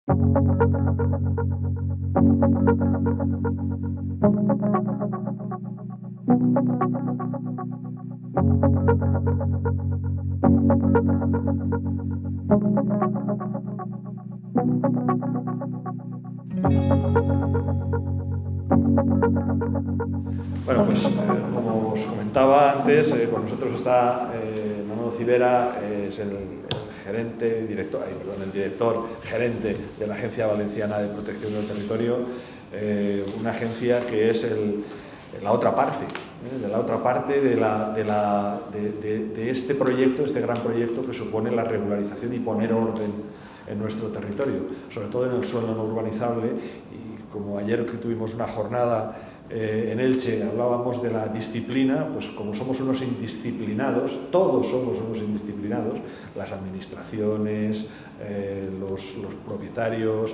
Bueno, pues como os comentaba antes, con nosotros está Manolo Civera, es el director gerente de la Agencia Valenciana de Protección del Territorio, una agencia que es la otra parte, de este proyecto, este gran proyecto que supone la regularización y poner orden en nuestro territorio, sobre todo en el suelo no urbanizable. Y como ayer que tuvimos una jornada en Elche, hablábamos de la disciplina, pues como somos unos indisciplinados, todos somos unos indisciplinados, las administraciones, los propietarios,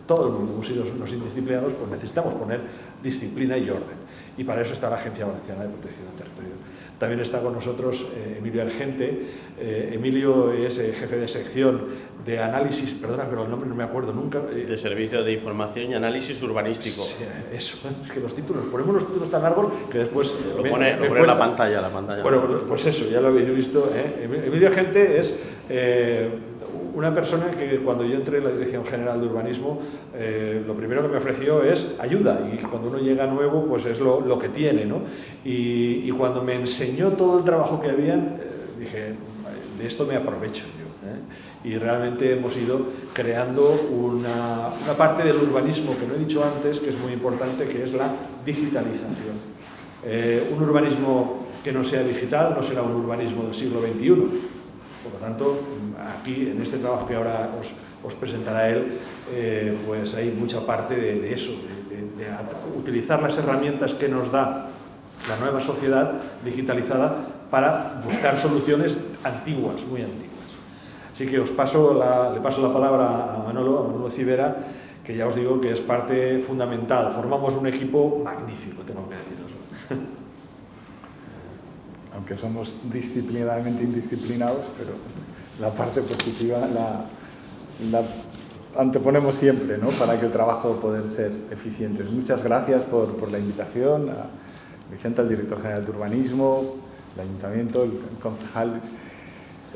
todo el mundo hemos sido unos indisciplinados, pues necesitamos poner disciplina y orden. Y para eso está la Agencia Valenciana de Protección del Territorio. También está con nosotros Emilio Argente. Emilio es jefe de sección de análisis, perdona, pero el nombre no me acuerdo nunca. De Servicio de Información y Análisis Urbanístico. Sí, eso, es que los títulos, ponemos los títulos tan largos que después... Lo pone la pantalla. Bueno, pues eso, ya lo habéis visto. Emilio Argente es una persona que cuando yo entré en la Dirección General de Urbanismo, lo primero que me ofreció es ayuda, y cuando uno llega nuevo, pues es lo que tiene, ¿no? Y cuando me enseñó todo el trabajo que habían, dije, de esto me aprovecho yo, Y realmente hemos ido creando una parte del urbanismo que no he dicho antes, que es muy importante, que es la digitalización. Un urbanismo que no sea digital no será un urbanismo del siglo XXI. Por lo tanto, aquí, en este trabajo que ahora os presentará él, pues hay mucha parte de eso, de utilizar las herramientas que nos da la nueva sociedad digitalizada para buscar soluciones antiguas, muy antiguas. Así que le paso la palabra a Manolo Civera, que ya os digo que es parte fundamental. Formamos un equipo magnífico, tengo que deciros. Aunque somos disciplinadamente indisciplinados, pero la parte positiva la anteponemos siempre, ¿no?, para que el trabajo pueda ser eficiente. Muchas gracias por la invitación a Vicente, el director general de Urbanismo, el Ayuntamiento, el concejal.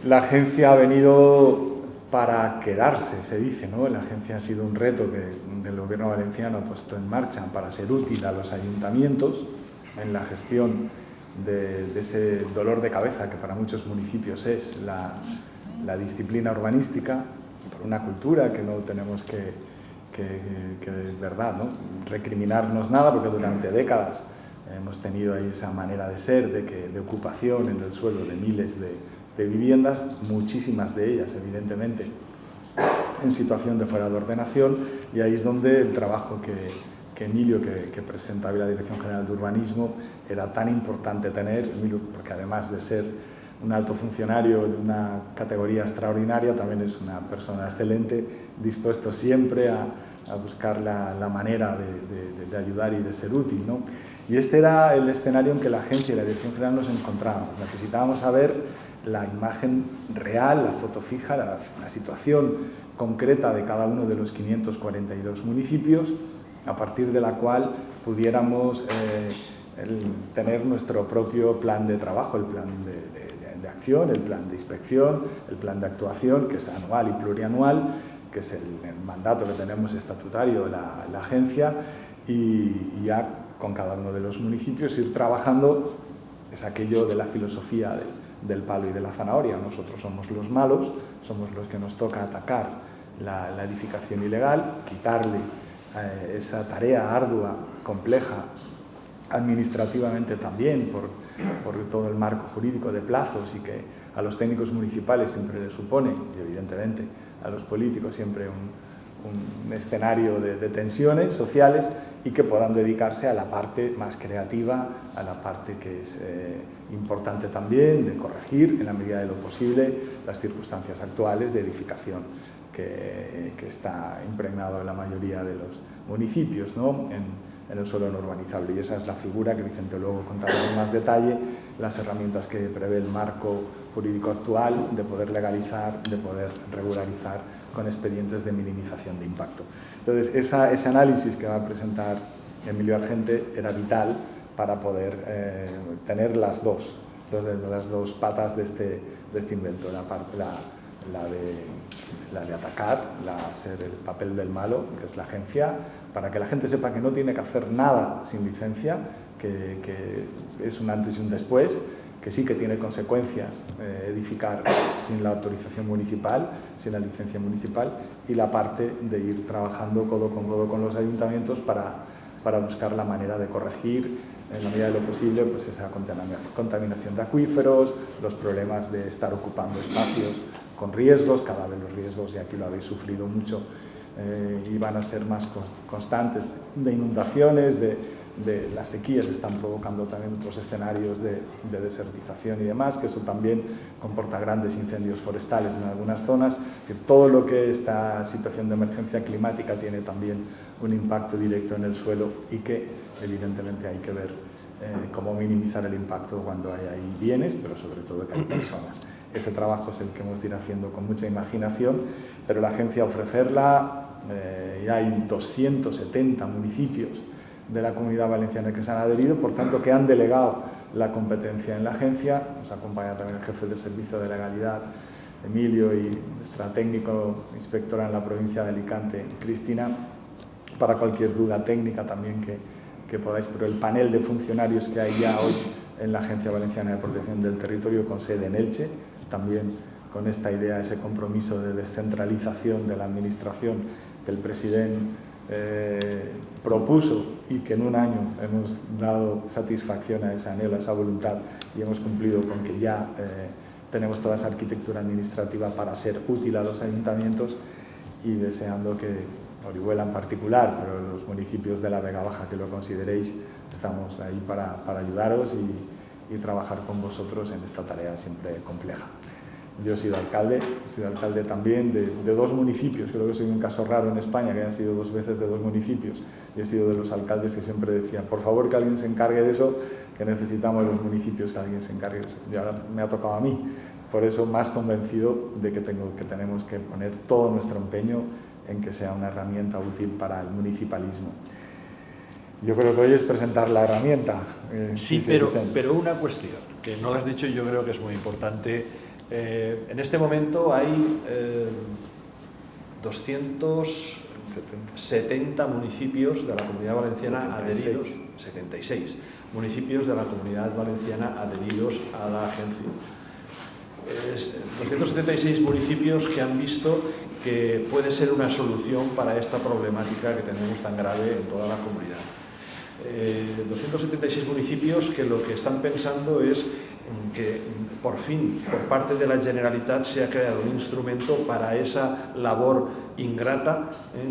La agencia ha venido para quedarse, se dice, ¿no? La agencia ha sido un reto que el gobierno valenciano ha puesto en marcha para ser útil a los ayuntamientos en la gestión de ese dolor de cabeza que para muchos municipios es la disciplina urbanística, por una cultura que no tenemos que de verdad, ¿no?, recriminarnos nada, porque durante décadas hemos tenido ahí esa manera de ser, de ocupación en el suelo de miles de viviendas, muchísimas de ellas, evidentemente, en situación de fuera de ordenación, y ahí es donde el trabajo que Emilio, que presenta hoy la Dirección General de Urbanismo, era tan importante tener, Emilio, porque además de ser un alto funcionario de una categoría extraordinaria, también es una persona excelente, dispuesto siempre a buscar la manera de ayudar y de ser útil, ¿no? Y este era el escenario en que la agencia y la Dirección General nos encontrábamos. Necesitábamos saber la imagen real, la foto fija, la situación concreta de cada uno de los 542 municipios, a partir de la cual pudiéramos tener nuestro propio plan de trabajo, el plan de acción, el plan de inspección, el plan de actuación, que es anual y plurianual, que es el mandato que tenemos estatutario de la agencia, y ya con cada uno de los municipios ir trabajando. Es aquello de la filosofía del palo y de la zanahoria. Nosotros somos los malos, somos los que nos toca atacar la edificación ilegal, quitarle esa tarea ardua, compleja, administrativamente también, por todo el marco jurídico de plazos, y que a los técnicos municipales siempre les supone, y evidentemente a los políticos siempre un escenario de tensiones sociales, y que puedan dedicarse a la parte más creativa, a la parte que es importante también, de corregir en la medida de lo posible las circunstancias actuales de edificación que está impregnado en la mayoría de los municipios, ¿no? en el suelo no urbanizable. Y esa es la figura que Vicente luego contará con más detalle, las herramientas que prevé el marco jurídico actual de poder legalizar, de poder regularizar con expedientes de minimización de impacto. Entonces, ese análisis que va a presentar Emilio Argente era vital para poder tener las dos patas de este invento, la de atacar, ser el papel del malo, que es la agencia, para que la gente sepa que no tiene que hacer nada sin licencia, que es un antes y un después, que sí que tiene consecuencias edificar sin la autorización municipal, sin la licencia municipal, y la parte de ir trabajando codo con los ayuntamientos para buscar la manera de corregir en la medida de lo posible pues esa contaminación de acuíferos, los problemas de estar ocupando espacios con riesgos, cada vez los riesgos, y aquí lo habéis sufrido mucho, y van a ser más constantes, de inundaciones, de las sequías están provocando también otros escenarios de desertización y demás, que eso también comporta grandes incendios forestales en algunas zonas, que todo lo que esta situación de emergencia climática tiene también un impacto directo en el suelo y que evidentemente hay que ver cómo minimizar el impacto cuando hay ahí bienes, pero sobre todo que hay personas. Ese trabajo es el que hemos de ir haciendo con mucha imaginación, pero la agencia ofrecerla, ya hay 270 municipios de la Comunidad Valenciana que se han adherido, por tanto que han delegado la competencia en la agencia. Nos acompaña también el jefe de servicio de legalidad, Emilio, y nuestra técnico inspectora en la provincia de Alicante, Cristina, para cualquier duda técnica también que podáis, pero el panel de funcionarios que hay ya hoy en la Agencia Valenciana de Protección del Territorio con sede en Elche, también con esta idea, ese compromiso de descentralización de la administración que el presidente propuso y que en un año hemos dado satisfacción a ese anhelo, a esa voluntad, y hemos cumplido con que ya tenemos toda esa arquitectura administrativa para ser útil a los ayuntamientos, y deseando que Orihuela en particular, pero los municipios de la Vega Baja que lo consideréis, estamos ahí para ayudaros y trabajar con vosotros en esta tarea siempre compleja. Yo he sido alcalde también de dos municipios, creo que soy un caso raro en España que haya sido 2 veces de 2 municipios, y he sido de los alcaldes que siempre decían, por favor que alguien se encargue de eso, que necesitamos los municipios que alguien se encargue de eso, y ahora me ha tocado a mí, por eso más convencido de que tenemos que poner todo nuestro empeño en que sea una herramienta útil para el municipalismo. Yo creo que hoy es presentar la herramienta. Sí, pero una cuestión, que no lo has dicho y yo creo que es muy importante. En este momento hay 270 municipios de la Comunidad Valenciana 76. Adheridos, 76 municipios de la Comunidad Valenciana adheridos a la agencia. 276 municipios que han visto que puede ser una solución para esta problemática que tenemos tan grave en toda la comunidad. 276 municipios que lo que están pensando es que por fin por parte de la Generalitat se ha creado un instrumento para esa labor ingrata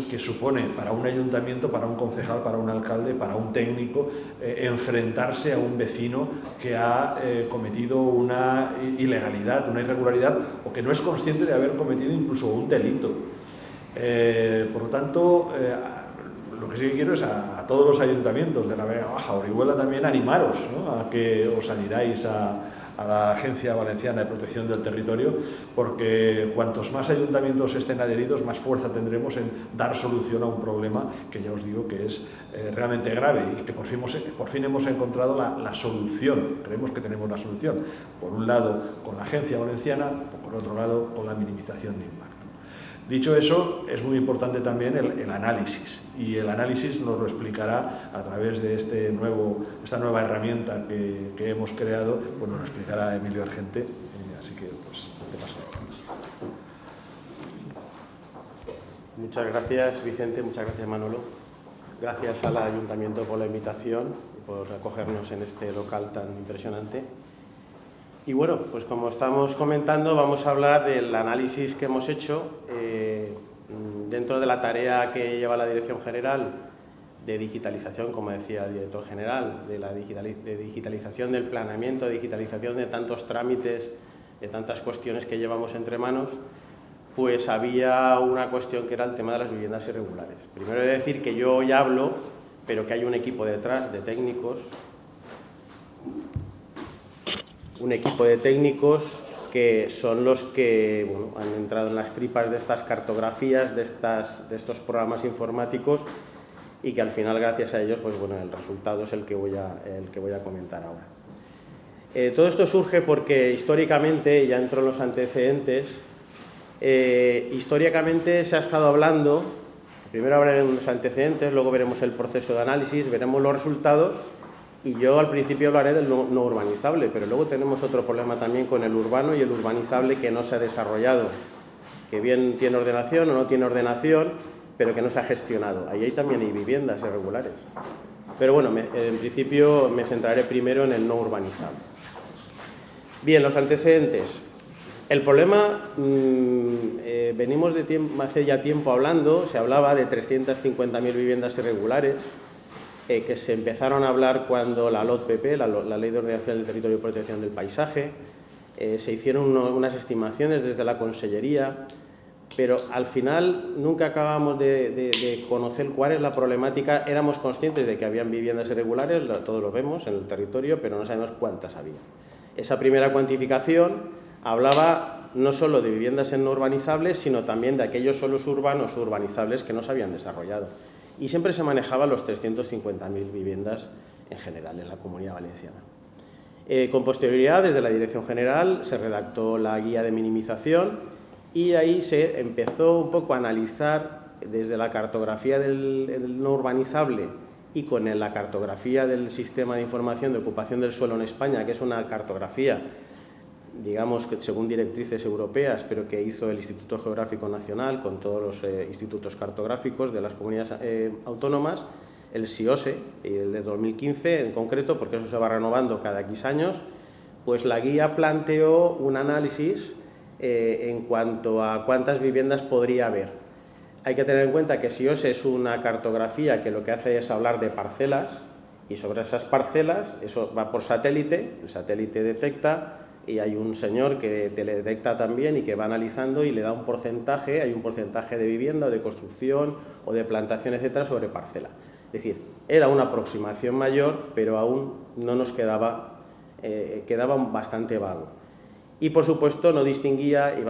que supone para un ayuntamiento, para un concejal, para un alcalde, para un técnico, enfrentarse a un vecino que ha cometido una ilegalidad, una irregularidad, o que no es consciente de haber cometido incluso un delito. Por lo tanto, lo que sí que quiero es a todos los ayuntamientos de la Vega Baja, Orihuela también, animaros, ¿no?, a que os adhiráis a la Agencia Valenciana de Protección del Territorio, porque cuantos más ayuntamientos estén adheridos, más fuerza tendremos en dar solución a un problema que ya os digo que es realmente grave y que por fin hemos encontrado la solución. Creemos que tenemos la solución, por un lado con la Agencia Valenciana, por otro lado con la minimización de impacto. Dicho eso, es muy importante también el análisis, y el análisis nos lo explicará a través de esta nueva herramienta que hemos creado, pues nos lo explicará Emilio Argente, así que pues te paso. Muchas gracias, Vicente, muchas gracias, Manolo. Gracias al Ayuntamiento por la invitación y por acogernos en este local tan impresionante. Y bueno, pues como estamos comentando, vamos a hablar del análisis que hemos hecho dentro de la tarea que lleva la Dirección General de digitalización, como decía el director general, de digitalización del planeamiento, de digitalización de tantos trámites, de tantas cuestiones que llevamos entre manos. Pues había una cuestión que era el tema de las viviendas irregulares. Primero he de decir que yo hoy hablo pero que hay un equipo detrás de técnicos, que son los que han entrado en las tripas de estas cartografías, de estos programas informáticos, y que al final, gracias a ellos, pues bueno, el resultado es el que voy a comentar ahora. Todo esto surge porque históricamente, ya entro en los antecedentes, históricamente se ha estado hablando, primero hablaremos de los antecedentes, luego veremos el proceso de análisis, veremos los resultados, y yo al principio hablaré del no urbanizable, pero luego tenemos otro problema también con el urbano y el urbanizable que no se ha desarrollado, que bien tiene ordenación o no tiene ordenación, pero que no se ha gestionado. Ahí también hay viviendas irregulares. Pero bueno, en principio me centraré primero en el no urbanizable. Bien, los antecedentes. El problema, venimos de hace ya tiempo hablando, se hablaba de 350.000 viviendas irregulares, que se empezaron a hablar cuando la LOTPP, la Ley de Ordenación del Territorio y Protección del Paisaje, se hicieron unas estimaciones desde la Consellería, pero al final nunca acabamos de conocer cuál es la problemática. Éramos conscientes de que habían viviendas irregulares, todos lo vemos en el territorio, pero no sabemos cuántas había. Esa primera cuantificación hablaba no solo de viviendas no urbanizables, sino también de aquellos suelos urbanos o urbanizables que no se habían desarrollado. Y siempre se manejaban los 350.000 viviendas en general en la Comunidad Valenciana. Con posterioridad, desde la Dirección General, se redactó la guía de minimización, y ahí se empezó un poco a analizar desde la cartografía del no urbanizable y con la cartografía del Sistema de Información de Ocupación del Suelo en España, que es una cartografía, digamos, que según directrices europeas, pero que hizo el Instituto Geográfico Nacional con todos los institutos cartográficos de las comunidades autónomas, el SIOSE, y el de 2015 en concreto, porque eso se va renovando cada X años, pues la guía planteó un análisis en cuanto a cuántas viviendas podría haber. Hay que tener en cuenta que SIOSE es una cartografía que lo que hace es hablar de parcelas, y sobre esas parcelas, eso va por satélite, el satélite detecta, y hay un señor que teledetecta también y que va analizando y le da un porcentaje, hay un porcentaje de vivienda, o de construcción, o de plantación, etcétera, sobre parcela. Es decir, era una aproximación mayor, pero aún no nos quedaba bastante vago. Y, por supuesto, no distinguía, y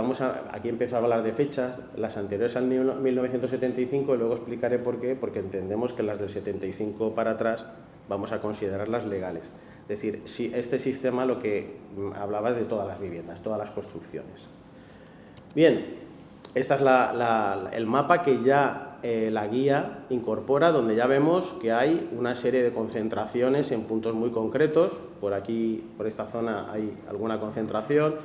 aquí empiezo a hablar de fechas, las anteriores al 1975, y luego explicaré por qué, porque entendemos que las del 75 para atrás vamos a considerarlas legales. Es decir, si este sistema lo que hablaba es de todas las viviendas, todas las construcciones. Bien, este es el mapa que ya la guía incorpora, donde ya vemos que hay una serie de concentraciones en puntos muy concretos. Por aquí, por esta zona, hay alguna concentración,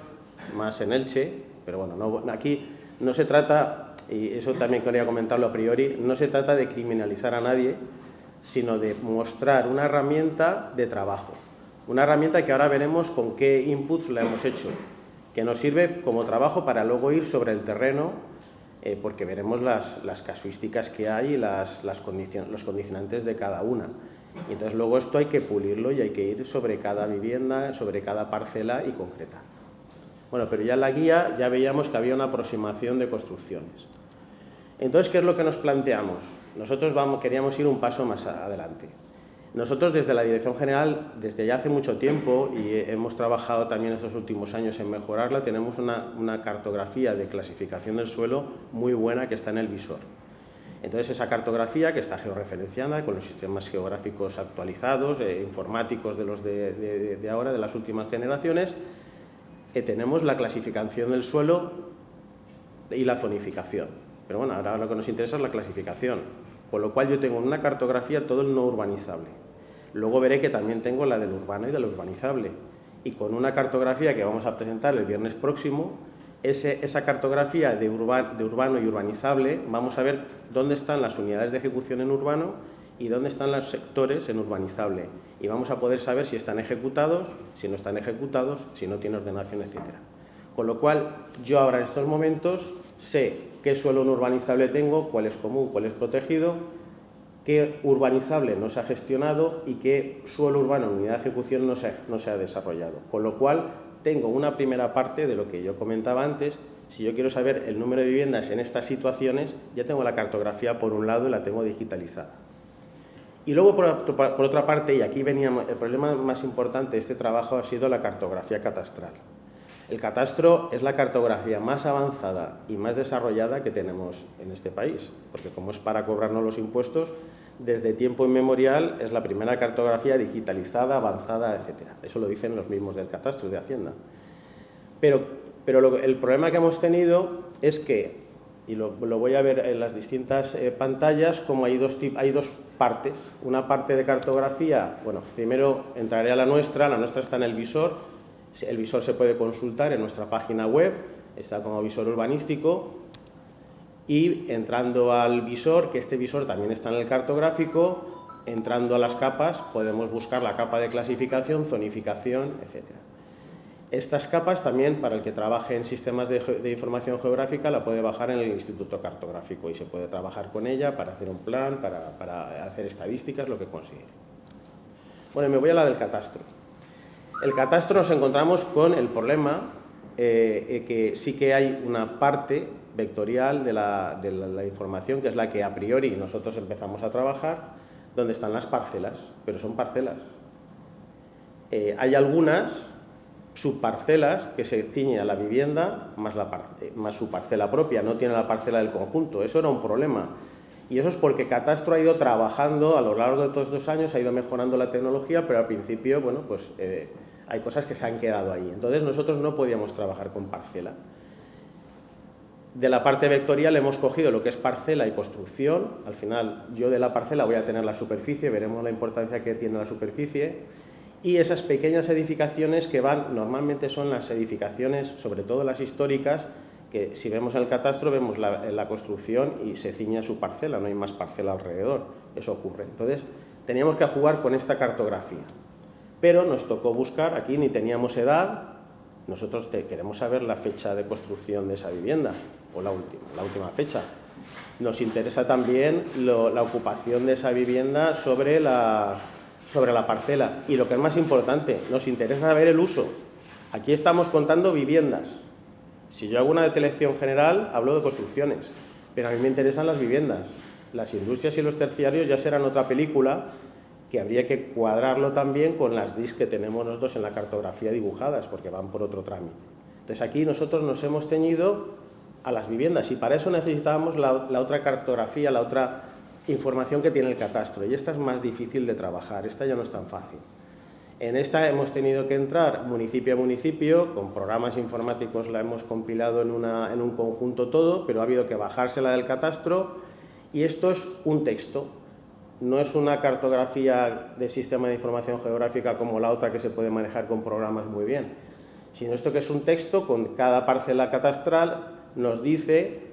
más en Elche, pero bueno, aquí no se trata, y eso también quería comentarlo a priori, no se trata de criminalizar a nadie, sino de mostrar una herramienta de trabajo. Una herramienta que ahora veremos con qué inputs la hemos hecho, que nos sirve como trabajo para luego ir sobre el terreno, porque veremos las casuísticas que hay y los condicionantes de cada una. Y entonces luego esto hay que pulirlo y hay que ir sobre cada vivienda, sobre cada parcela y concretar. Bueno, pero ya en la guía ya veíamos que había una aproximación de construcciones. Entonces, ¿qué es lo que nos planteamos? Nosotros queríamos ir un paso más adelante. Nosotros desde la Dirección General, desde ya hace mucho tiempo, y hemos trabajado también estos últimos años en mejorarla, tenemos una cartografía de clasificación del suelo muy buena que está en el visor. Entonces, esa cartografía, que está georreferenciada con los sistemas geográficos actualizados, informáticos de los de ahora, de las últimas generaciones, tenemos la clasificación del suelo y la zonificación. Pero bueno, ahora lo que nos interesa es la clasificación, con lo cual yo tengo en una cartografía todo el no urbanizable. Luego veré que también tengo la del urbano y del urbanizable. Y con una cartografía que vamos a presentar el viernes próximo, esa cartografía de urbano y urbanizable, vamos a ver dónde están las unidades de ejecución en urbano y dónde están los sectores en urbanizable. Y vamos a poder saber si están ejecutados, si no están ejecutados, si no tiene ordenación, etc. Con lo cual, yo ahora en estos momentos sé qué suelo no urbanizable tengo, cuál es común, cuál es protegido, qué urbanizable no se ha gestionado y qué suelo urbano en unidad de ejecución no se ha desarrollado. Con lo cual, tengo una primera parte de lo que yo comentaba antes. Si yo quiero saber el número de viviendas en estas situaciones, ya tengo la cartografía por un lado y la tengo digitalizada. Y luego, por otra parte, y aquí veníamos, el problema más importante de este trabajo ha sido la cartografía catastral. El catastro es la cartografía más avanzada y más desarrollada que tenemos en este país, porque como es para cobrarnos los impuestos, desde tiempo inmemorial es la primera cartografía digitalizada, avanzada, etc. Eso lo dicen los mismos del catastro de Hacienda. Pero el problema que hemos tenido es que, y lo voy a ver en las distintas pantallas, como hay dos partes. Una parte de cartografía, bueno, primero entraré a la nuestra está en el visor. El visor se puede consultar en nuestra página web, está como visor urbanístico, y entrando al visor, que este visor también está en el cartográfico, entrando a las capas podemos buscar la capa de clasificación, zonificación, etc. Estas capas también, para el que trabaje en sistemas de información geográfica, la puede bajar en el Instituto Cartográfico y se puede trabajar con ella para hacer un plan, para hacer estadísticas, lo que considere. Bueno, me voy a la del catastro. El catastro nos encontramos con el problema que sí que hay una parte vectorial de la información, que es la que a priori nosotros empezamos a trabajar, donde están las parcelas, pero son parcelas. Hay algunas subparcelas que se ciñen a la vivienda más su parcela propia, no tiene la parcela del conjunto. Eso era un problema. Y eso es porque Catastro ha ido trabajando a lo largo de todos estos años, ha ido mejorando la tecnología, pero al principio, bueno, pues hay cosas que se han quedado ahí. Entonces nosotros no podíamos trabajar con parcela. De la parte vectorial hemos cogido lo que es parcela y construcción. Al final yo de la parcela voy a tener la superficie, veremos la importancia que tiene la superficie. Y esas pequeñas edificaciones que normalmente son las edificaciones, sobre todo las históricas, que si vemos en el catastro vemos la construcción y se ciña su parcela, no hay más parcela alrededor, eso ocurre. Entonces teníamos que jugar con esta cartografía, pero nos tocó buscar, aquí ni teníamos edad, nosotros queremos saber la fecha de construcción de esa vivienda, o la última fecha. Nos interesa también la ocupación de esa vivienda sobre la parcela, y lo que es más importante, nos interesa saber el uso. Aquí estamos contando viviendas. Si yo hago una detección general, hablo de construcciones, pero a mí me interesan las viviendas. Las industrias y los terciarios ya serán otra película que habría que cuadrarlo también con las DIS que tenemos nosotros en la cartografía dibujadas, porque van por otro trámite. Entonces aquí nosotros nos hemos ceñido a las viviendas y para eso necesitábamos la otra cartografía, la otra información que tiene el catastro, y esta es más difícil de trabajar, esta ya no es tan fácil. En esta hemos tenido que entrar municipio a municipio, con programas informáticos la hemos compilado en un conjunto todo, pero ha habido que bajársela del catastro, y esto es un texto, no es una cartografía de sistema de información geográfica como la otra que se puede manejar con programas muy bien, sino esto que es un texto con cada parcela catastral, nos dice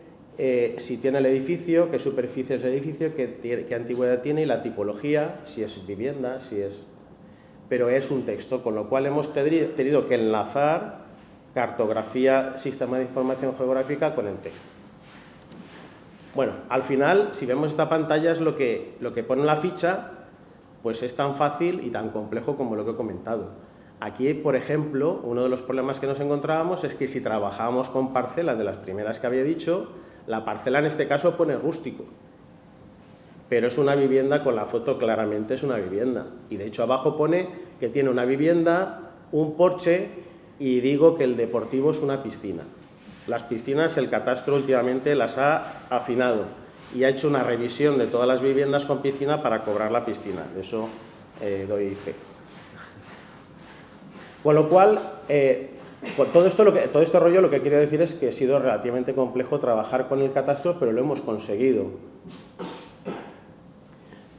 si tiene el edificio, qué superficie es el edificio, qué antigüedad tiene y la tipología, si es vivienda, si es... Pero es un texto, con lo cual hemos tenido que enlazar cartografía, sistema de información geográfica con el texto. Bueno, al final, si vemos esta pantalla, es lo que pone la ficha, pues es tan fácil y tan complejo como lo que he comentado. Aquí, por ejemplo, uno de los problemas que nos encontrábamos es que si trabajábamos con parcelas de las primeras que había dicho, la parcela en este caso pone rústico, pero es una vivienda, con la foto claramente es una vivienda, y de hecho abajo pone que tiene una vivienda, un porche, y digo que el deportivo es una piscina. Las piscinas el catastro últimamente las ha afinado y ha hecho una revisión de todas las viviendas con piscina para cobrar la piscina, de eso doy fe. Con lo cual, con todo este rollo lo que quiero decir es que ha sido relativamente complejo trabajar con el catastro, pero lo hemos conseguido.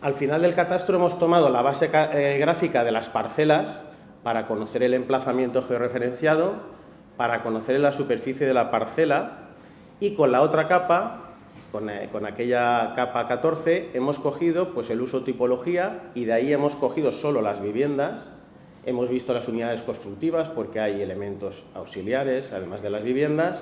Al final del catastro hemos tomado la base gráfica de las parcelas para conocer el emplazamiento georreferenciado, para conocer la superficie de la parcela, y con la otra capa, con aquella capa 14, hemos cogido pues, el uso tipología, y de ahí hemos cogido solo las viviendas. Hemos visto las unidades constructivas porque hay elementos auxiliares, además de las viviendas.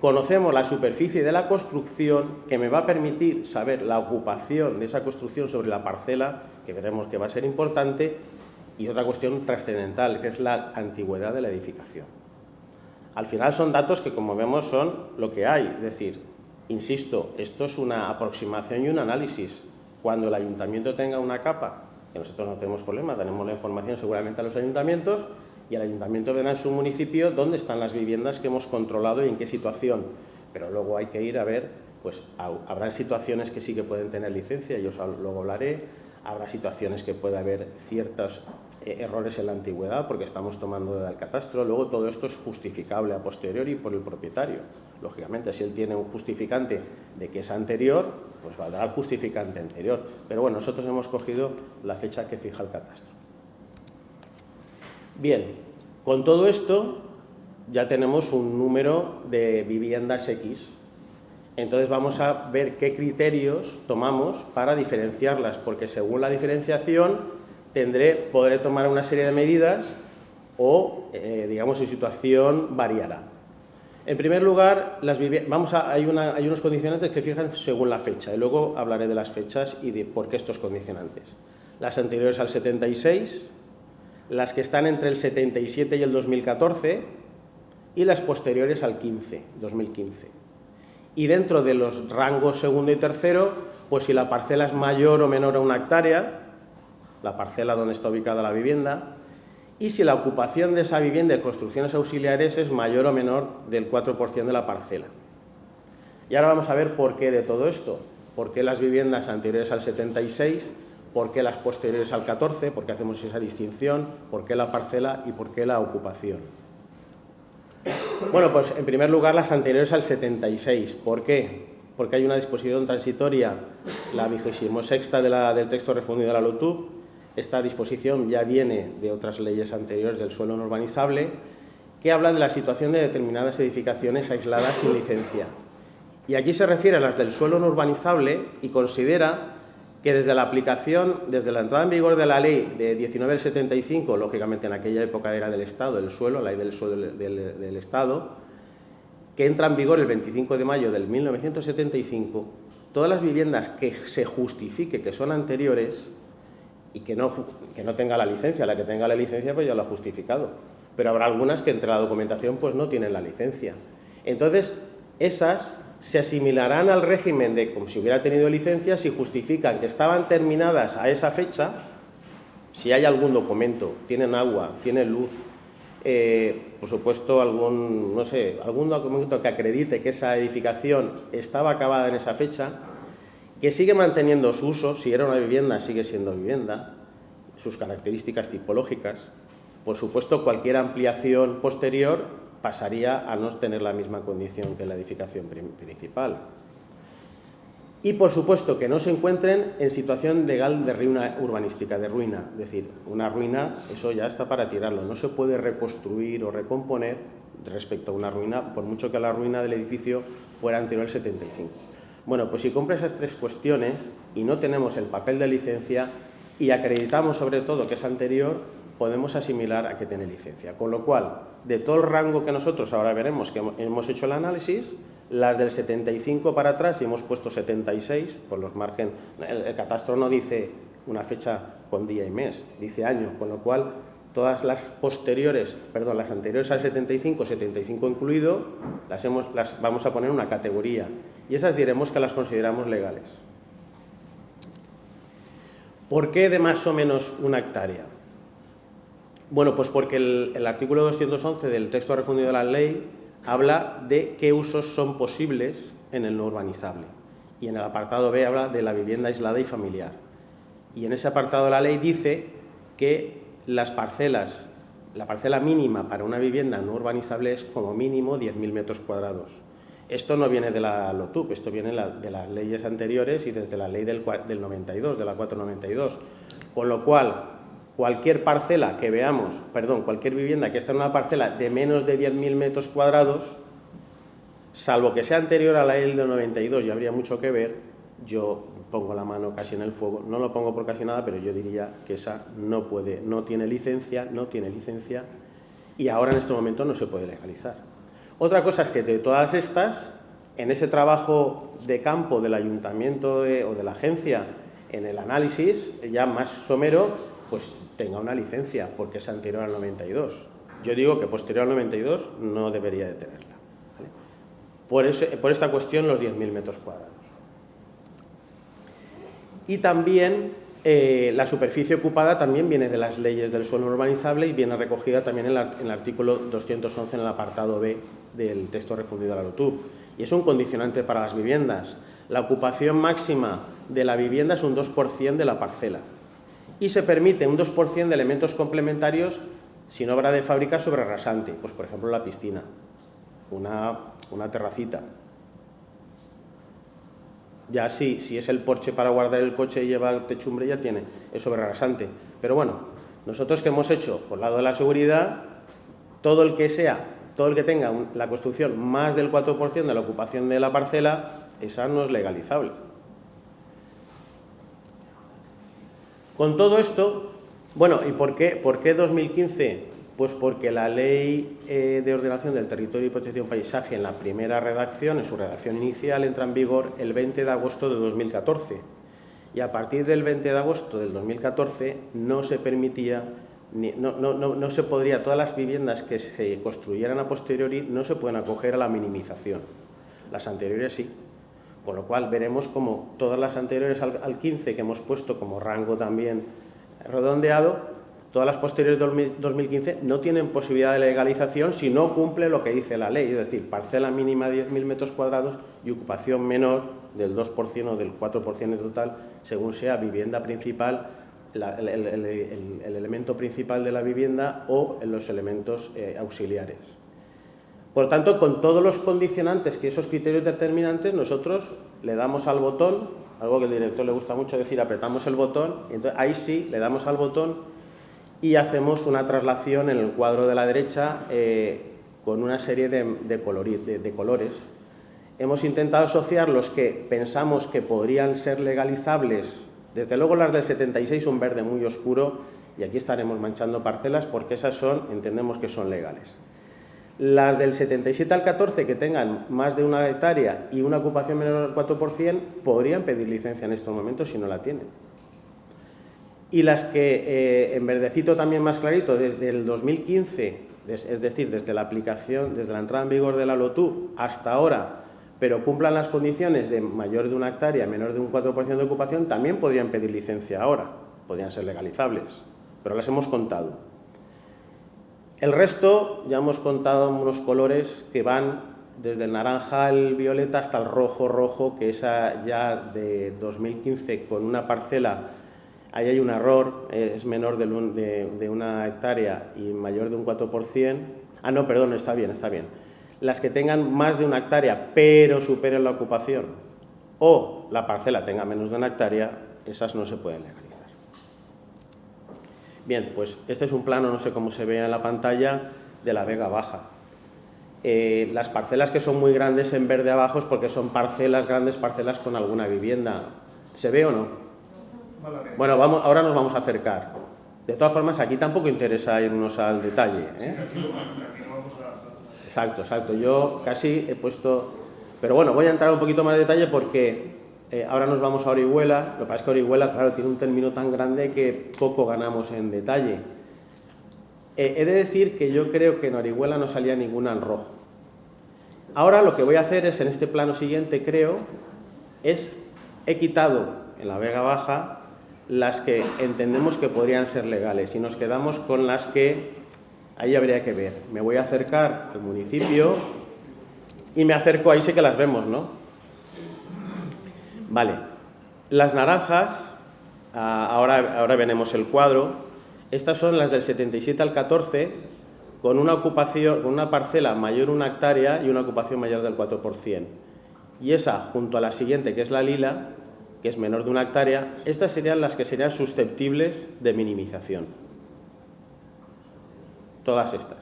Conocemos la superficie de la construcción, que me va a permitir saber la ocupación de esa construcción sobre la parcela, que veremos que va a ser importante, y otra cuestión trascendental, que es la antigüedad de la edificación. Al final son datos que, como vemos, son lo que hay. Es decir, insisto, esto es una aproximación y un análisis. Cuando el ayuntamiento tenga una capa, que nosotros no tenemos problema, tenemos la información seguramente a los ayuntamientos, y el ayuntamiento verá en su municipio dónde están las viviendas que hemos controlado y en qué situación. Pero luego hay que ir a ver, pues habrá situaciones que sí que pueden tener licencia, yo luego hablaré, habrá situaciones que puede haber ciertos errores en la antigüedad porque estamos tomando del catastro, luego todo esto es justificable a posteriori por el propietario. Lógicamente, si él tiene un justificante de que es anterior, pues valdrá el justificante anterior. Pero bueno, nosotros hemos cogido la fecha que fija el catastro. Bien, con todo esto ya tenemos un número de viviendas X. Entonces vamos a ver qué criterios tomamos para diferenciarlas, porque según la diferenciación podré tomar una serie de medidas o, digamos, su situación variará. En primer lugar, hay unos condicionantes que fijan según la fecha, y luego hablaré de las fechas y de por qué estos condicionantes. Las anteriores al 76, las que están entre el 77 y el 2014 y las posteriores al 2015. Y dentro de los rangos segundo y tercero, pues si la parcela es mayor o menor a 1 hectárea, la parcela donde está ubicada la vivienda, y si la ocupación de esa vivienda de construcciones auxiliares es mayor o menor del 4% de la parcela. Y ahora vamos a ver por qué de todo esto. ¿Por qué las viviendas anteriores al 76? ¿Por qué las posteriores al 14? ¿Por qué hacemos esa distinción? ¿Por qué la parcela y por qué la ocupación? Bueno, pues en primer lugar las anteriores al 76. ¿Por qué? Porque hay una disposición transitoria, la 26ª del texto refundido de la LOTUP. Esta disposición ya viene de otras leyes anteriores del suelo no urbanizable, que habla de la situación de determinadas edificaciones aisladas sin licencia. Y aquí se refiere a las del suelo no urbanizable y considera que desde la entrada en vigor de la ley de 19 del 75, lógicamente en aquella época era del Estado, el suelo, la ley del suelo del Estado, que entra en vigor el 25 de mayo del 1975, todas las viviendas que se justifique que son anteriores y que no tenga la licencia, la que tenga la licencia pues ya lo ha justificado, pero habrá algunas que entre la documentación pues no tienen la licencia. Entonces, esas se asimilarán al régimen de como si hubiera tenido licencia si justifican que estaban terminadas a esa fecha, si hay algún documento, tienen agua, tienen luz, por supuesto algún documento que acredite que esa edificación estaba acabada en esa fecha, que sigue manteniendo su uso, si era una vivienda sigue siendo vivienda, sus características tipológicas. Por supuesto, cualquier ampliación posterior pasaría a no tener la misma condición que la edificación principal. Y, por supuesto, que no se encuentren en situación legal de ruina urbanística, de ruina. Es decir, una ruina, eso ya está para tirarlo. No se puede reconstruir o recomponer respecto a una ruina, por mucho que la ruina del edificio fuera anterior al 75. Bueno, pues si cumple esas tres cuestiones y no tenemos el papel de licencia y acreditamos sobre todo que es anterior, podemos asimilar a que tiene licencia. Con lo cual, de todo el rango que nosotros ahora veremos que hemos hecho el análisis, las del 75 para atrás, y hemos puesto 76, por los márgenes, el catastro no dice una fecha con día y mes, dice año, con lo cual todas las las anteriores al 75, 75 incluido, las vamos a poner en una categoría, y esas diremos que las consideramos legales. ¿Por qué de más o menos 1 hectárea? Bueno, pues porque el artículo 211 del texto refundido de la ley habla de qué usos son posibles en el no urbanizable. Y en el apartado B habla de la vivienda aislada y familiar. Y en ese apartado de la ley dice que la parcela mínima para una vivienda no urbanizable es como mínimo 10.000 metros cuadrados. Esto no viene de la LOTUP, esto viene de las leyes anteriores y desde la ley del 92, de la 492. Con lo cual, cualquier vivienda que esté en una parcela de menos de 10.000 metros cuadrados, salvo que sea anterior a la ley del 92 y habría mucho que ver, yo pongo la mano casi en el fuego, no lo pongo por casi nada, pero yo diría que esa no tiene licencia, y ahora en este momento no se puede legalizar. Otra cosa es que de todas estas, en ese trabajo de campo del ayuntamiento o de la agencia, en el análisis ya más somero, pues tenga una licencia, porque es anterior al 92. Yo digo que posterior al 92 no debería de tenerla. ¿Vale? Por esta cuestión, los 10.000 metros cuadrados. Y también la superficie ocupada también viene de las leyes del suelo urbanizable y viene recogida también en el artículo 211 en el apartado B del texto refundido a la LOTUB. Y es un condicionante para las viviendas. La ocupación máxima de la vivienda es un 2% de la parcela. Y se permite un 2% de elementos complementarios sin obra de fábrica sobre rasante. Pues, por ejemplo, la piscina, una terracita. Ya si es el porche para guardar el coche y lleva techumbre, ya tiene, es sobre rasante. Pero bueno, nosotros que hemos hecho, por el lado de la seguridad, todo el que tenga la construcción más del 4% de la ocupación de la parcela, esa no es legalizable. Con todo esto, bueno, ¿y por qué 2015? Pues porque la Ley de Ordenación del Territorio y Protección Paisaje, en la primera redacción, en su redacción inicial, entra en vigor el 20 de agosto de 2014. Y a partir del 20 de agosto del 2014 no se permitía, no se podría, todas las viviendas que se construyeran a posteriori no se pueden acoger a la minimización. Las anteriores sí. Con lo cual veremos como todas las anteriores al 15 que hemos puesto como rango también redondeado, todas las posteriores de 2015 no tienen posibilidad de legalización si no cumple lo que dice la ley, es decir, parcela mínima de 10.000 metros cuadrados y ocupación menor del 2% o del 4% en total, según sea vivienda principal, el elemento principal de la vivienda o los elementos auxiliares. Por lo tanto, con todos los condicionantes que esos criterios determinantes, nosotros le damos al botón, algo que al director le gusta mucho decir, apretamos el botón, y entonces ahí sí le damos al botón y hacemos una traslación en el cuadro de la derecha con una serie de colores. Hemos intentado asociar los que pensamos que podrían ser legalizables, desde luego las del 76, un verde muy oscuro, y aquí estaremos manchando parcelas porque esas entendemos que son legales. Las del 77 al 14 que tengan más de 1 hectárea y una ocupación menor del 4% podrían pedir licencia en estos momentos si no la tienen. Y las que en verdecito también más clarito, desde el 2015, es decir, desde la aplicación, desde la entrada en vigor de la LOTUB hasta ahora, pero cumplan las condiciones de mayor de 1 hectárea, menor de un 4% de ocupación, también podrían pedir licencia ahora, podrían ser legalizables, pero las hemos contado. El resto, ya hemos contado unos colores que van desde el naranja al violeta hasta el rojo, que esa ya de 2015 con una parcela, ahí hay un error, es menor de 1 hectárea y mayor de un 4%. Ah, no, perdón, está bien. Las que tengan más de 1 hectárea pero superen la ocupación o la parcela tenga menos de 1 hectárea, esas no se pueden legalizar. Bien, pues este es un plano, no sé cómo se ve en la pantalla, de la Vega Baja. Las parcelas que son muy grandes en verde abajo es porque son grandes parcelas con alguna vivienda. ¿Se ve o no? Bueno, ahora nos vamos a acercar. De todas formas, aquí tampoco interesa irnos al detalle, ¿eh? Exacto. Yo casi he puesto... Pero bueno, voy a entrar un poquito más de detalle porque ahora nos vamos a Orihuela. Lo que pasa es que Orihuela, claro, tiene un término tan grande que poco ganamos en detalle. He de decir que yo creo que en Orihuela no salía ninguna en rojo. Ahora lo que voy a hacer es, en este plano siguiente, he quitado en la Vega Baja las que entendemos que podrían ser legales y nos quedamos con las que ahí habría que ver. Me voy a acercar al municipio y me acerco, ahí sí que las vemos, ¿no? Vale. Las naranjas, ahora veremos el cuadro. Estas son las del 77 al 14, con una parcela mayor de 1 hectárea y una ocupación mayor del 4%. Y esa, junto a la siguiente, que es la lila, que es menor de 1 hectárea, estas serían las que serían susceptibles de minimización. Todas estas.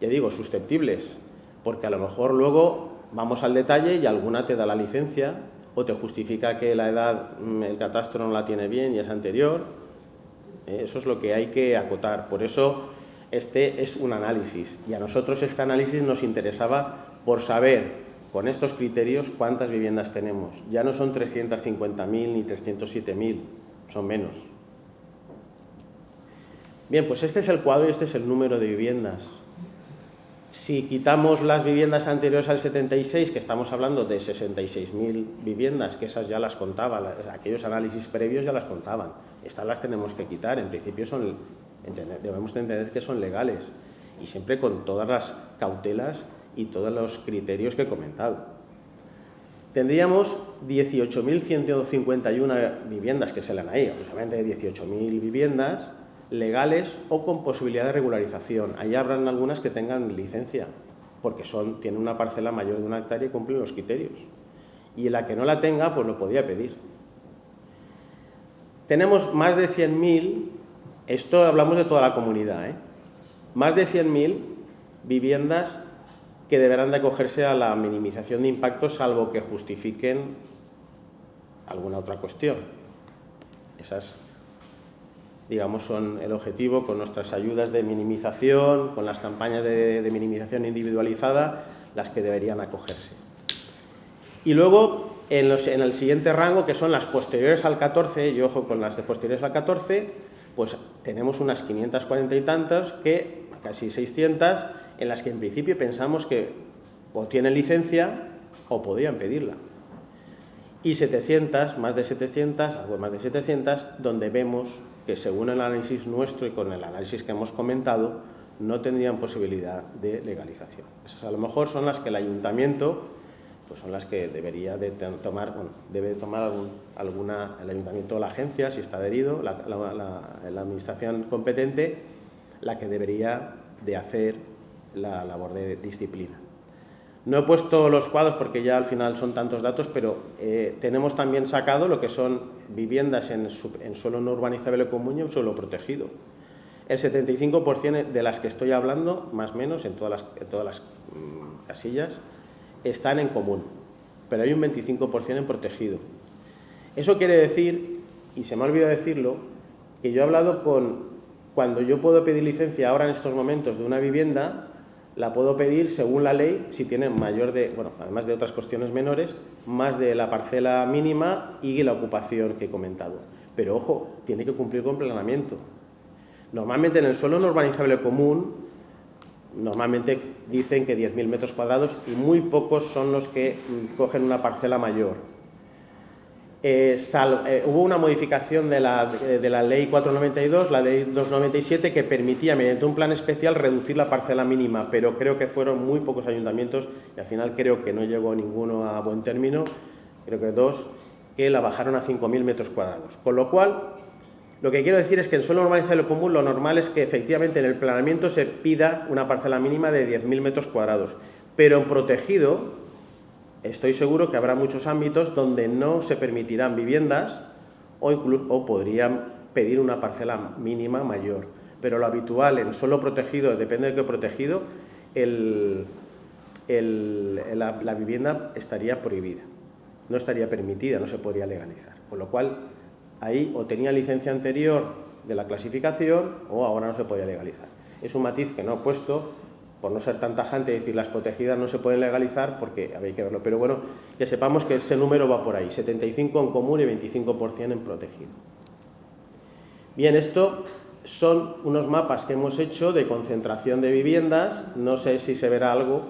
Ya digo, susceptibles, porque a lo mejor luego vamos al detalle y alguna te da la licencia o te justifica que la edad, el catastro no la tiene bien y es anterior. Eso es lo que hay que acotar. Por eso este es un análisis y a nosotros este análisis nos interesaba por saber con estos criterios cuántas viviendas tenemos. Ya no son 350.000 ni 307.000, son menos. Bien, pues este es el cuadro y este es el número de viviendas. Si quitamos las viviendas anteriores al 76, que estamos hablando de 66.000 viviendas, que esas ya las contaban, aquellos análisis previos ya las contaban, estas las tenemos que quitar, en principio debemos entender que son legales, y siempre con todas las cautelas y todos los criterios que he comentado. Tendríamos 18.151 viviendas que se le han ahí, aproximadamente 18.000 viviendas legales o con posibilidad de regularización. Ahí habrán algunas que tengan licencia, porque tienen una parcela mayor de 1 hectárea y cumplen los criterios. Y la que no la tenga, pues lo podía pedir. Tenemos más de 100.000, esto hablamos de toda la comunidad, más de 100.000 viviendas que deberán de acogerse a la minimización de impactos, salvo que justifiquen alguna otra cuestión. Esas, digamos, son el objetivo con nuestras ayudas de minimización, con las campañas de minimización individualizada, las que deberían acogerse. Y luego, en el siguiente rango, que son las posteriores al 14, y ojo con las de posteriores al 14, pues tenemos unas 540 y tantas, casi 600, en las que en principio pensamos que o tienen licencia o podrían pedirla. Y 700, más de 700, algo más de 700, donde vemos que según el análisis nuestro y con el análisis que hemos comentado, no tendrían posibilidad de legalización. Esas a lo mejor son las que el ayuntamiento, pues son las que debería de tomar, debe tomar el ayuntamiento o la agencia, si está adherido, la administración competente, la que debería de hacer la labor de disciplina. No he puesto los cuadros porque ya al final son tantos datos, pero tenemos también sacado lo que son viviendas en suelo no urbanizable común y en suelo protegido. El 75% de las que estoy hablando, más o menos, en todas las casillas, están en común, pero hay un 25% en protegido. Eso quiere decir, y se me ha olvidado decirlo, que yo he hablado cuando yo puedo pedir licencia ahora en estos momentos de una vivienda, la puedo pedir según la ley si tiene además de otras cuestiones menores, más de la parcela mínima y la ocupación que he comentado. Pero ojo, tiene que cumplir con planeamiento. Normalmente en el suelo no urbanizable común, normalmente dicen que 10.000 metros cuadrados y muy pocos son los que cogen una parcela mayor. Hubo una modificación de la ley 492, la ley 297, que permitía, mediante un plan especial, reducir la parcela mínima, pero creo que fueron muy pocos ayuntamientos, y al final creo que no llegó ninguno a buen término, creo que 2, que la bajaron a 5.000 metros cuadrados. Con lo cual, lo que quiero decir es que en suelo urbanizable común lo normal es que efectivamente en el planeamiento se pida una parcela mínima de 10.000 metros cuadrados, pero en protegido estoy seguro que habrá muchos ámbitos donde no se permitirán viviendas o podrían pedir una parcela mínima mayor. Pero lo habitual en suelo protegido, depende de qué protegido, la vivienda estaría prohibida, no estaría permitida, no se podría legalizar. Con lo cual, ahí o tenía licencia anterior de la clasificación o ahora no se podía legalizar. Es un matiz que no he puesto, por no ser tan tajante y decir las protegidas no se pueden legalizar, porque había que verlo. Pero bueno, que sepamos que ese número va por ahí, 75 en común y 25% en protegido. Bien, esto son unos mapas que hemos hecho de concentración de viviendas, no sé si se verá algo,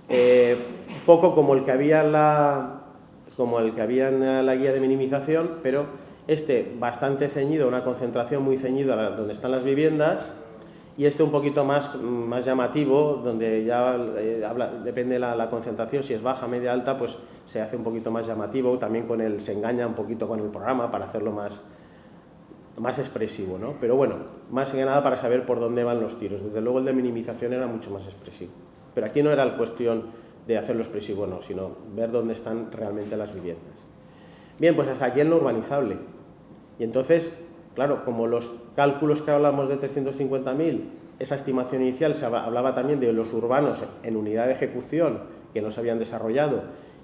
un poco como el que había en la guía de minimización, pero bastante ceñido, una concentración muy ceñida donde están las viviendas, y un poquito más llamativo, donde ya depende la concentración, si es baja, media, alta, pues se hace un poquito más llamativo, también se engaña un poquito con el programa para hacerlo más expresivo, ¿no? Pero bueno, más que nada para saber por dónde van los tiros. Desde luego el de minimización era mucho más expresivo, pero aquí no era la cuestión de hacerlo expresivo, no, sino ver dónde están realmente las viviendas. Bien, pues hasta aquí el no urbanizable. Y entonces, claro, como los cálculos que hablamos de 350.000, esa estimación inicial se hablaba también de los urbanos en unidad de ejecución que no se habían desarrollado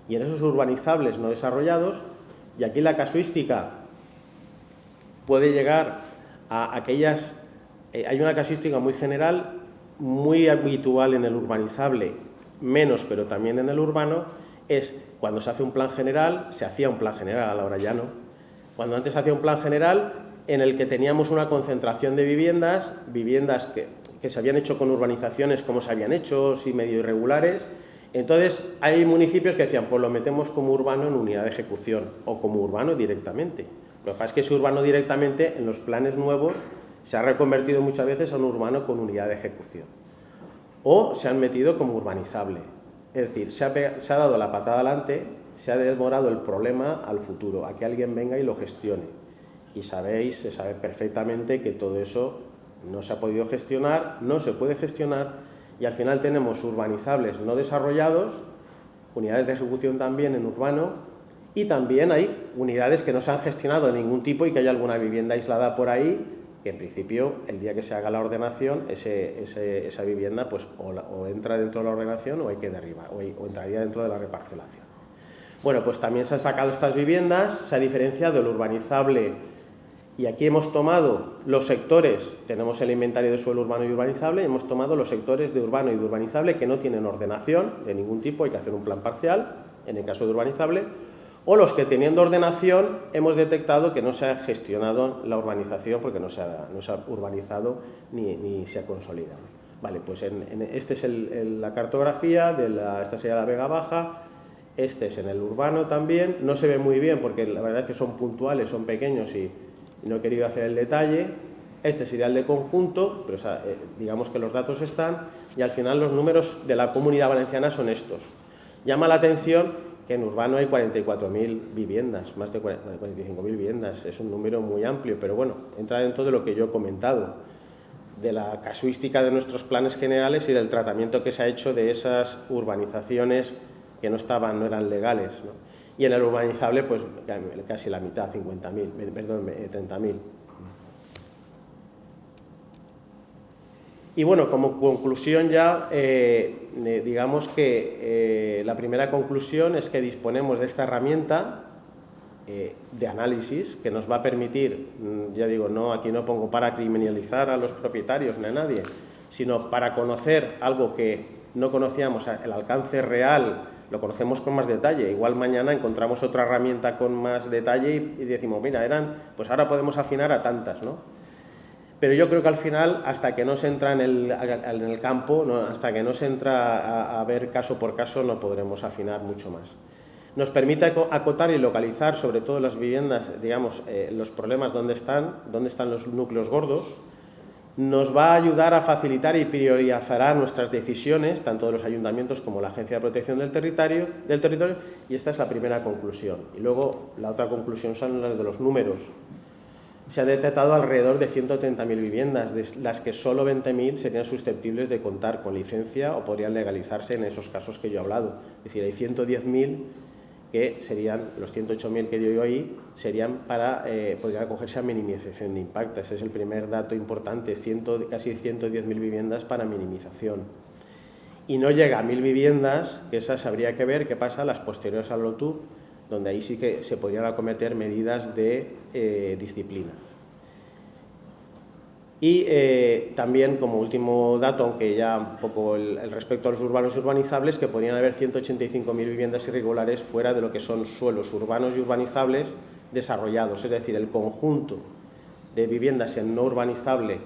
y en esos urbanizables no desarrollados, y aquí la casuística puede llegar a aquellas... hay una casuística muy general, muy habitual en el urbanizable, menos pero también en el urbano, es cuando se hace un plan general, se hacía un plan general, ahora ya no, cuando antes se hacía un plan general en el que teníamos una concentración de viviendas que se habían hecho con urbanizaciones, cómo se habían hecho, si medio irregulares. Entonces, hay municipios que decían, pues lo metemos como urbano en unidad de ejecución o como urbano directamente. Lo que pasa es que ese urbano directamente, en los planes nuevos, se ha reconvertido muchas veces a un urbano con unidad de ejecución. O se han metido como urbanizable. Es decir, se ha dado la patada adelante, se ha demorado el problema al futuro, a que alguien venga y lo gestione. Y se sabe perfectamente que todo eso no se ha podido gestionar, no se puede gestionar, y al final tenemos urbanizables no desarrollados, unidades de ejecución también en urbano, y también hay unidades que no se han gestionado de ningún tipo y que hay alguna vivienda aislada por ahí, que en principio el día que se haga la ordenación, esa vivienda pues o entra dentro de la ordenación o hay que derribar, o entraría dentro de la reparcelación. Bueno, pues también se han sacado estas viviendas, se ha diferenciado el urbanizable. Y aquí hemos tomado los sectores, tenemos el inventario de suelo urbano y urbanizable, y hemos tomado los sectores de urbano y de urbanizable que no tienen ordenación de ningún tipo, hay que hacer un plan parcial, en el caso de urbanizable, o los que teniendo ordenación hemos detectado que no se ha gestionado la urbanización porque no se ha urbanizado ni se ha consolidado. Vale, pues este es la cartografía, esta sería la Vega Baja, este es en el urbano también, no se ve muy bien porque la verdad es que son puntuales, son pequeños y no he querido hacer el detalle. Este sería el de conjunto, pero digamos que los datos están, y al final los números de la Comunidad Valenciana son estos. Llama la atención que en urbano hay 44.000 viviendas, más de 45.000 viviendas, es un número muy amplio, pero bueno, entra dentro de lo que yo he comentado, de la casuística de nuestros planes generales y del tratamiento que se ha hecho de esas urbanizaciones que no eran legales, ¿no? Y en el urbanizable, pues casi la mitad, 30.000. Y bueno, como conclusión ya, digamos que la primera conclusión es que disponemos de esta herramienta de análisis que nos va a permitir, ya digo, aquí no pongo para criminalizar a los propietarios ni a nadie, sino para conocer algo que no conocíamos, el alcance real, lo conocemos con más detalle. Igual mañana encontramos otra herramienta con más detalle y decimos, mira, pues ahora podemos afinar a tantas, ¿no? Pero yo creo que al final, hasta que no se entra en el campo, ¿no? Hasta que no se entra a ver caso por caso, no podremos afinar mucho más. Nos permite acotar y localizar, sobre todo las viviendas, digamos, los problemas dónde están los núcleos gordos. Nos va a ayudar a facilitar y priorizará nuestras decisiones, tanto de los ayuntamientos como la Agencia de Protección del Territorio, y esta es la primera conclusión. Y luego la otra conclusión son las de los números. Se ha detectado alrededor de 130.000 viviendas, de las que solo 20.000 serían susceptibles de contar con licencia o podrían legalizarse en esos casos que yo he hablado. Es decir, hay 110.000 que serían, los 108.000 que yo ahí, serían podrían acogerse a minimización de impacto. Ese es el primer dato importante, casi 110.000 viviendas para minimización. Y no llega a 1.000 viviendas, que esas habría que ver qué pasa las posteriores al LOTUB, donde ahí sí que se podrían acometer medidas de disciplina. Y también, como último dato, aunque ya un poco el respecto a los urbanos y urbanizables, que podrían haber 185.000 viviendas irregulares fuera de lo que son suelos urbanos y urbanizables desarrollados, es decir, el conjunto de viviendas en no urbanizable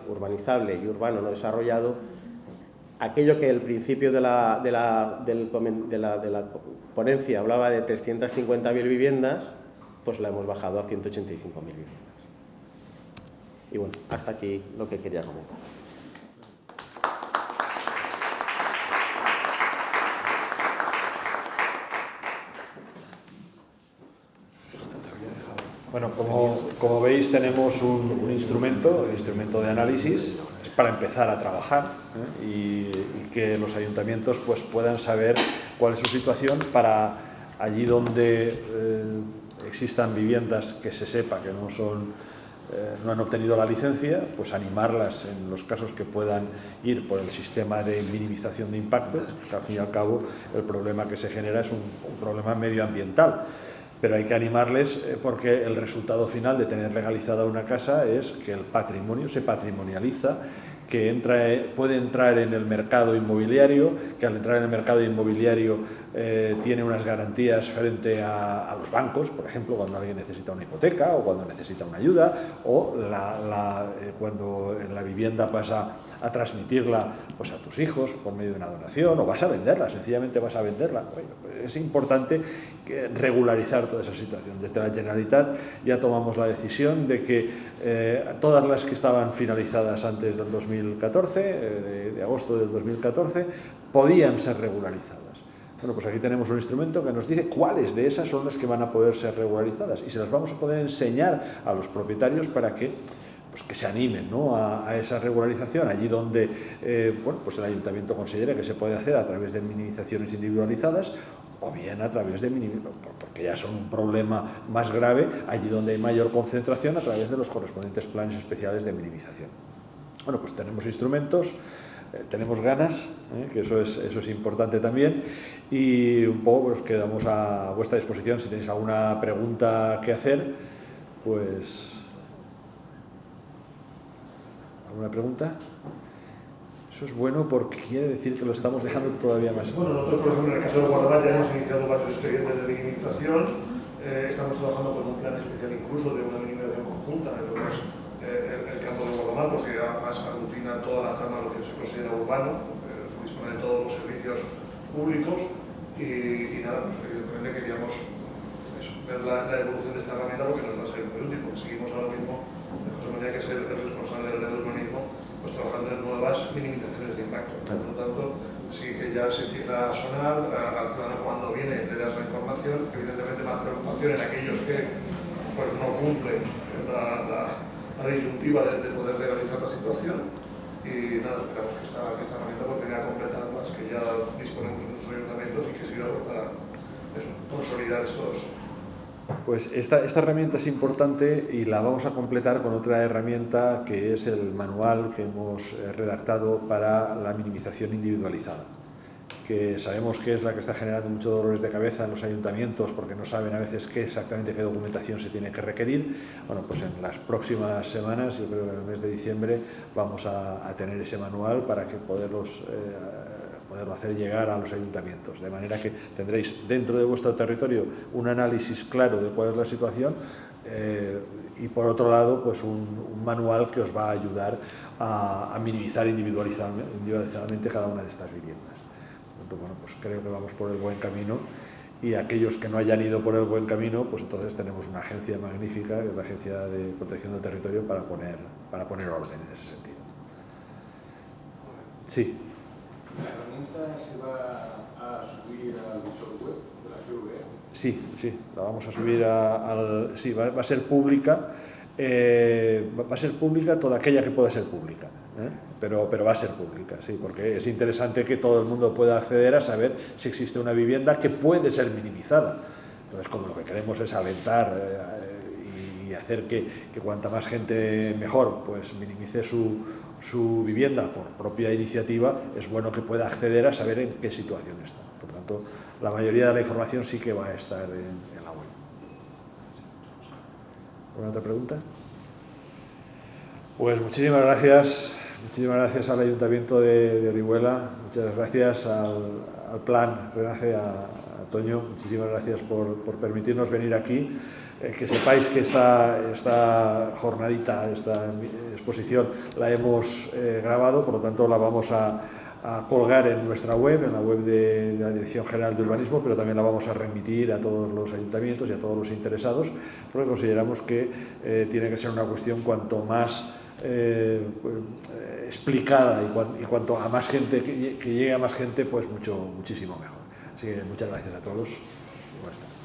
y urbano no desarrollado, aquello que el principio de la ponencia hablaba de 350.000 viviendas, pues la hemos bajado a 185.000 viviendas. Y bueno, hasta aquí lo que quería comentar. Bueno, como veis tenemos un instrumento, el instrumento de análisis, es para empezar a trabajar y que los ayuntamientos pues, puedan saber cuál es su situación para allí donde existan viviendas que se sepa que no han obtenido la licencia, pues animarlas en los casos que puedan ir por el sistema de minimización de impacto, porque al fin y al cabo el problema que se genera es un problema medioambiental. Pero hay que animarles porque el resultado final de tener legalizada una casa es que el patrimonio se patrimonializa que puede entrar en el mercado inmobiliario, que al entrar en el mercado inmobiliario tiene unas garantías frente a los bancos, por ejemplo, cuando alguien necesita una hipoteca o cuando necesita una ayuda, o cuando la vivienda pasa a transmitirla pues, a tus hijos por medio de una donación, o vas a venderla, sencillamente vas a venderla. Bueno, es importante regularizar toda esa situación. Desde la Generalitat ya tomamos la decisión de que todas las que estaban finalizadas antes del 2014, de agosto del 2014, podían ser regularizadas. Bueno, pues aquí tenemos un instrumento que nos dice cuáles de esas son las que van a poder ser regularizadas y se las vamos a poder enseñar a los propietarios para que se animen, ¿no?, a esa regularización, allí donde bueno, pues el ayuntamiento considera que se puede hacer a través de minimizaciones individualizadas o bien a través de porque ya son un problema más grave, allí donde hay mayor concentración a través de los correspondientes planes especiales de minimización. Bueno, pues tenemos instrumentos, tenemos ganas, que eso es importante también, y un poco pues quedamos a vuestra disposición. Si tenéis alguna pregunta que hacer, pues... ¿Alguna pregunta? Eso es bueno porque quiere decir que lo estamos dejando todavía más. Bueno, nosotros, por ejemplo, en el caso de Guadalajara ya hemos iniciado varios expedientes de minimización. Estamos trabajando con un plan especial incluso de una minimización conjunta en lo que es el campo de Guadalajara, porque además aglutina toda la zona de lo que se considera urbano, dispone de todos los servicios públicos y nada, pues evidentemente queríamos ver la evolución de esta herramienta porque nos va a ser muy útil, porque seguimos ahora mismo, José María, que es el responsable del urbanismo, pues trabajando en nuevas minimizaciones de impacto. Por lo tanto, sí que ya se empieza a sonar al ciudadano cuando viene, le das la información, evidentemente más preocupación en aquellos que pues, no cumplen la disyuntiva de poder legalizar la situación. Y nada, esperamos que esta herramienta pues, venga a completar las que ya disponemos en nuestros ayuntamientos y que sirva pues, para consolidar estos. Pues esta herramienta es importante y la vamos a completar con otra herramienta que es el manual que hemos redactado para la minimización individualizada, que sabemos que es la que está generando muchos dolores de cabeza en los ayuntamientos porque no saben a veces exactamente qué documentación se tiene que requerir. Bueno, pues en las próximas semanas, yo creo que en el mes de diciembre, vamos a tener ese manual para que poderlo hacer llegar a los ayuntamientos, de manera que tendréis dentro de vuestro territorio un análisis claro de cuál es la situación y por otro lado pues un manual que os va a ayudar a minimizar individualizadamente cada una de estas viviendas. Entonces, bueno, pues creo que vamos por el buen camino y aquellos que no hayan ido por el buen camino, pues entonces tenemos una agencia magnífica, que es la Agencia de Protección del Territorio, para poner orden en ese sentido. Sí. ¿La herramienta se va a subir al visor web de la GV? Sí, la vamos a subir sí, va a ser pública, va a ser pública toda aquella que pueda ser pública, pero va a ser pública, sí, porque es interesante que todo el mundo pueda acceder a saber si existe una vivienda que puede ser minimizada. Entonces, como lo que queremos es alentar y hacer que cuanta más gente mejor, pues minimice su vivienda por propia iniciativa, es bueno que pueda acceder a saber en qué situación está. Por tanto, la mayoría de la información sí que va a estar en la web. ¿Alguna otra pregunta? Pues muchísimas gracias al Ayuntamiento de Orihuela, muchas gracias al Plan Renace, a Toño, muchísimas gracias por permitirnos venir aquí. Que sepáis que esta jornadita, esta exposición la hemos grabado, por lo tanto la vamos a colgar en nuestra web, en la web de la Dirección General de Urbanismo, pero también la vamos a remitir a todos los ayuntamientos y a todos los interesados, porque consideramos que tiene que ser una cuestión cuanto más explicada y cuanto a más gente, que llegue a más gente, pues muchísimo mejor. Así que muchas gracias a todos. Y buenas tardes.